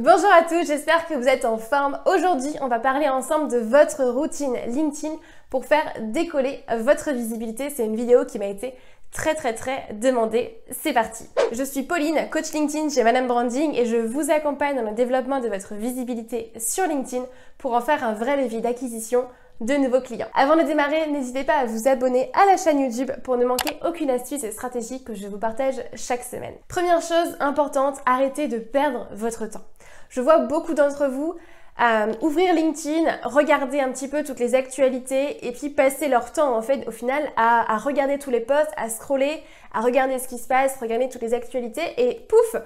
Bonjour à tous, j'espère que vous êtes en forme. Aujourd'hui, on va parler ensemble de votre routine LinkedIn pour faire décoller votre visibilité. C'est une vidéo qui m'a été très demandée. C'est parti. Je suis Pauline, coach LinkedIn chez Madame Branding et je vous accompagne dans le développement de votre visibilité sur LinkedIn pour en faire un vrai levier d'acquisition de nouveaux clients. Avant de démarrer, n'hésitez pas à vous abonner à la chaîne YouTube pour ne manquer aucune astuce et stratégie que je vous partage chaque semaine. Première chose importante, arrêtez de perdre votre temps. Je vois beaucoup d'entre vous ouvrir LinkedIn, regarder un petit peu toutes les actualités et puis passer leur temps en fait au final à regarder tous les posts, à scroller, à regarder ce qui se passe, regarder toutes les actualités et pouf,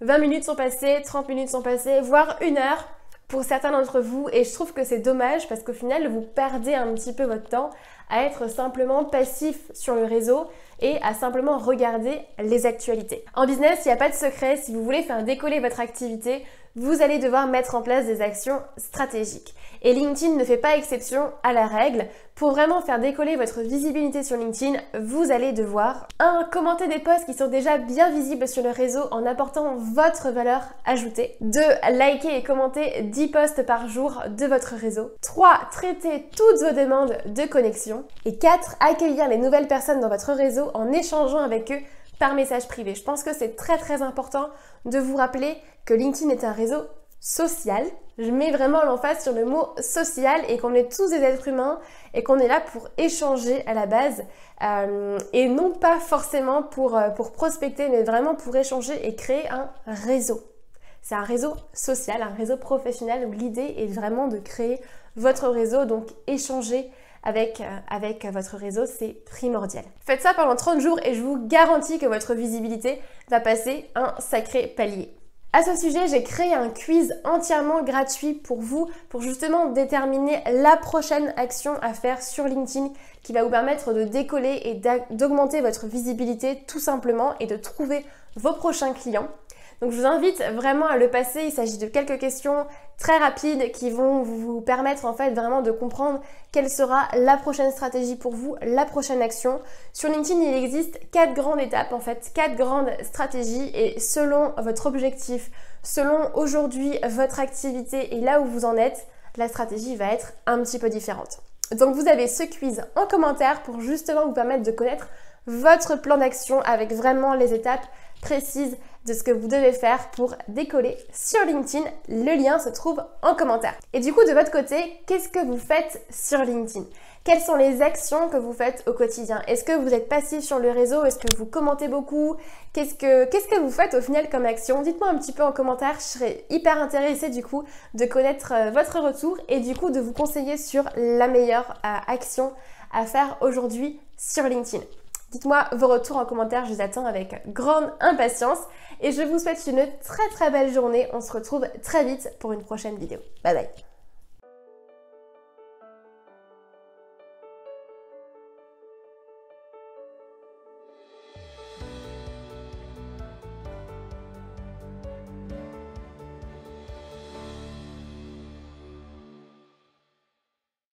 20 minutes sont passées, 30 minutes sont passées, voire 1 heure pour certains d'entre vous et je trouve que c'est dommage parce qu'au final vous perdez un petit peu votre temps à être simplement passif sur le réseau et à simplement regarder les actualités. En business, il n'y a pas de secret, si vous voulez faire décoller votre activité, vous allez devoir mettre en place des actions stratégiques. Et LinkedIn ne fait pas exception à la règle. Pour vraiment faire décoller votre visibilité sur LinkedIn, vous allez devoir 1. Commenter des posts qui sont déjà bien visibles sur le réseau en apportant votre valeur ajoutée. 2. Liker et commenter 10 posts par jour de votre réseau. 3. Traiter toutes vos demandes de connexion. Et 4. Accueillir les nouvelles personnes dans votre réseau en échangeant avec eux par message privé. Je pense que c'est très important de vous rappeler que LinkedIn est un réseau social. Je mets vraiment l'emphase sur le mot social et qu'on est tous des êtres humains et qu'on est là pour échanger à la base et non pas forcément pour prospecter mais vraiment pour échanger et créer un réseau. C'est un réseau social, un réseau professionnel où l'idée est vraiment de créer votre réseau, donc échanger avec votre réseau, c'est primordial. Faites ça pendant 30 jours et je vous garantis que votre visibilité va passer un sacré palier. À ce sujet, j'ai créé un quiz entièrement gratuit pour vous, pour justement déterminer la prochaine action à faire sur LinkedIn qui va vous permettre de décoller et d'augmenter votre visibilité tout simplement et de trouver vos prochains clients. Donc je vous invite vraiment à le passer, il s'agit de quelques questions très rapides qui vont vous permettre en fait vraiment de comprendre quelle sera la prochaine stratégie pour vous, la prochaine action. Sur LinkedIn, il existe 4 grandes étapes en fait, 4 grandes stratégies et selon votre objectif, selon aujourd'hui votre activité et là où vous en êtes, la stratégie va être un petit peu différente. Donc vous avez ce quiz en commentaire pour justement vous permettre de connaître votre plan d'action avec vraiment les étapes précises de ce que vous devez faire pour décoller sur LinkedIn. Le lien se trouve en commentaire. Et du coup, de votre côté, qu'est-ce que vous faites sur LinkedIn? Quelles sont les actions que vous faites au quotidien? Est-ce que vous êtes passif sur le réseau? Est-ce que vous commentez beaucoup? Qu'est-ce que vous faites au final comme action? Dites-moi un petit peu en commentaire, je serais hyper intéressée du coup de connaître votre retour et du coup de vous conseiller sur la meilleure action à faire aujourd'hui sur LinkedIn. Dites-moi vos retours en commentaire, je les attends avec grande impatience et je vous souhaite une très belle journée. On se retrouve très vite pour une prochaine vidéo. Bye bye.